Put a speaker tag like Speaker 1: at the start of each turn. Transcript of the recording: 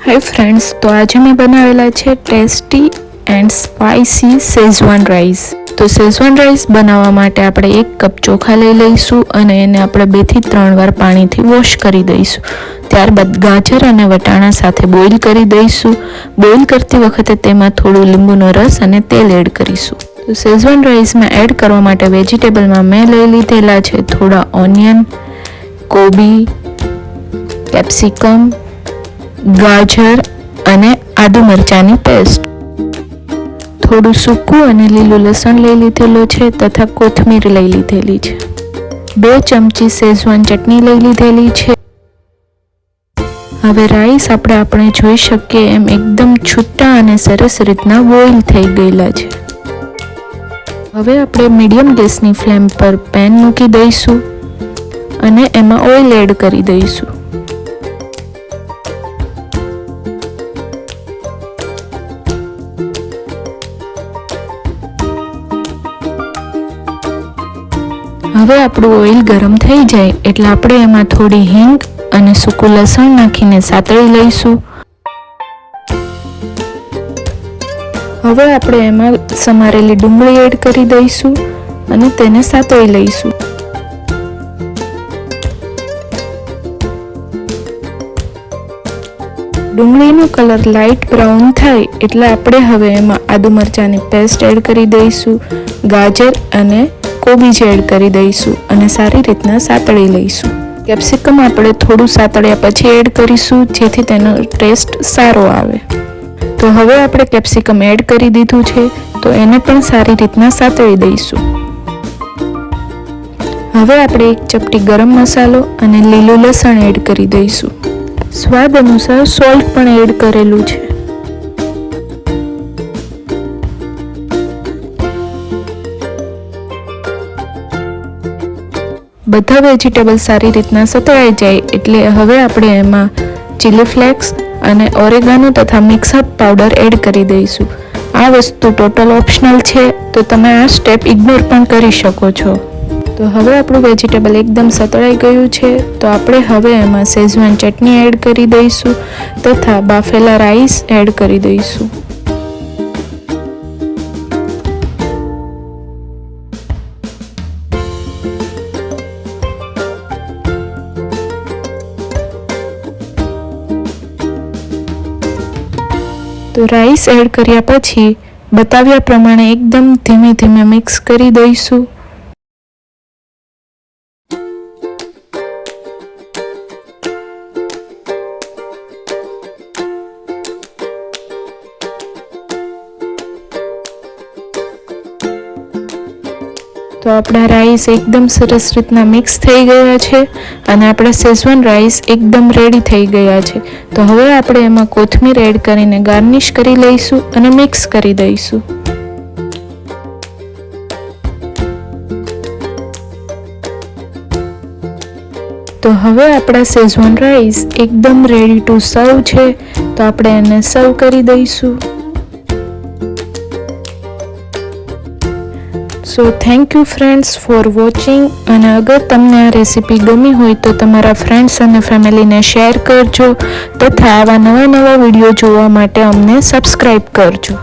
Speaker 1: Hi friends, तो आज मैं बनावेला है tasty and spicy Schezwan rice. तो शेजवान राइस बनावा माटे આપણે 1 કપ ચોખા લઈ લઈશું અને એને આપણે 2 થી 3 વાર પાણીથી વોશ કરી દઈશું। ત્યારબાદ ગાજર અને વટાણા સાથે બોઇલ કરી દઈશું। બોઇલ કરતી વખતે તેમાં થોડું લીંબુનો રસ અને તેલ એડ કરીશું। તો शेजवान રાઈસમાં એડ કરવા માટે વેજીટેબલમાં મેં લઈ લીધેલા છે થોડા ઓનિયન, કોબી, કેપ્સિકમ, गाजर અને આદુ મરચાની પેસ્ટ, થોડું સૂકું અને લીલું લસણ લઈ લીધેલો છે તથા કોથમીર લઈ લીધેલી છે। 2 ચમચી શેઝવાન ચટણી લઈ લીધેલી છે। હવે રાઈસ આપણે જોઈ શકીએ એમ એકદમ છૂટા અને સરસ રીતના બોઇલ થઈ ગયેલા છે। હવે આપણે મીડિયમ ગેસની ફ્લેમ પર પેન મૂકી દઈશું અને એમાં ઓઇલ એડ કરી દઈશું। હવે આપણું ઓઇલ ગરમ થઈ જાય એટલે આપણે એમાં થોડી હિંગ અને સૂકું લસણ નાખીને સાતળી લઈશું। હવે આપણે એમાં સમારેલી ડુંગળી એડ કરી દઈશું અને તેને સાતળી લઈશું। ડુંગળીનો કલર લાઇટ બ્રાઉન થાય એટલે આપણે હવે એમાં આદુ મરચાંની પેસ્ટ એડ કરી દઈશું, ગાજર અને કોબીજ એડ કરી દઈશું અને સારી રીતના સાતળી લઈશું। કેપ્સિકમ આપણે થોડું સાતળ્યા પછી એડ કરીશું જેથી તેનો ટેસ્ટ સારો આવે। તો હવે આપણે કેપ્સિકમ એડ કરી દીધું છે તો એને પણ સારી રીતના સાતળી દઈશું। હવે આપણે 1 ચપટી ગરમ મસાલો અને લીલું લસણ એડ કરી દઈશું। સ્વાદ અનુસાર સોલ્ટ પણ એડ કરેલું છે। બધા વેજીટેબલ સારી રીતના સતળાઈ જાય એટલે હવે આપણે એમાં ચીલી ફ્લેક્સ અને ઓરેગાનો તથા મિક્સઅપ પાવડર એડ કરી દઈશું। આ વસ્તુ ટોટલ ઓપ્શનલ છે તો તમે આ સ્ટેપ ઇગ્નોર પણ કરી શકો છો। તો હવે આપણું વેજીટેબલ એકદમ સતળાઈ ગયું છે તો આપણે હવે એમાં શેઝવાન ચટણી એડ કરી દઈશું તથા બાફેલા રાઈસ એડ કરી દઈશું। તો રાઈસ એડ કર્યા પછી બતાવ્યા પ્રમાણે એકદમ ધીમે ધીમે મિક્સ કરી દઈશું। તો આપણા રાઈસ એકદમ સરસ રીતના મિક્સ થઈ ગયા છે અને આપણા શેઝવાન રાઈસ એકદમ રેડી થઈ ગયા છે। તો હવે આપણે એમાં કોથમીર એડ કરીને ગાર્નિશ કરી લઈશું અને મિક્સ કરી દઈશું। તો હવે આપણા શેઝવાન રાઈસ એકદમ રેડી ટુ સર્વ છે તો આપણે એને સર્વ કરી દઈશું। So thank you friends for watching અને અગર તમને આ રેસીપી ગમી હોય તો તમારા ફ્રેન્ડ્સ અને ફેમિલીને શેર કરજો તથા આવા નવા વિડીયો જોવા માટે અમને સબસ્ક્રાઇબ કરજો।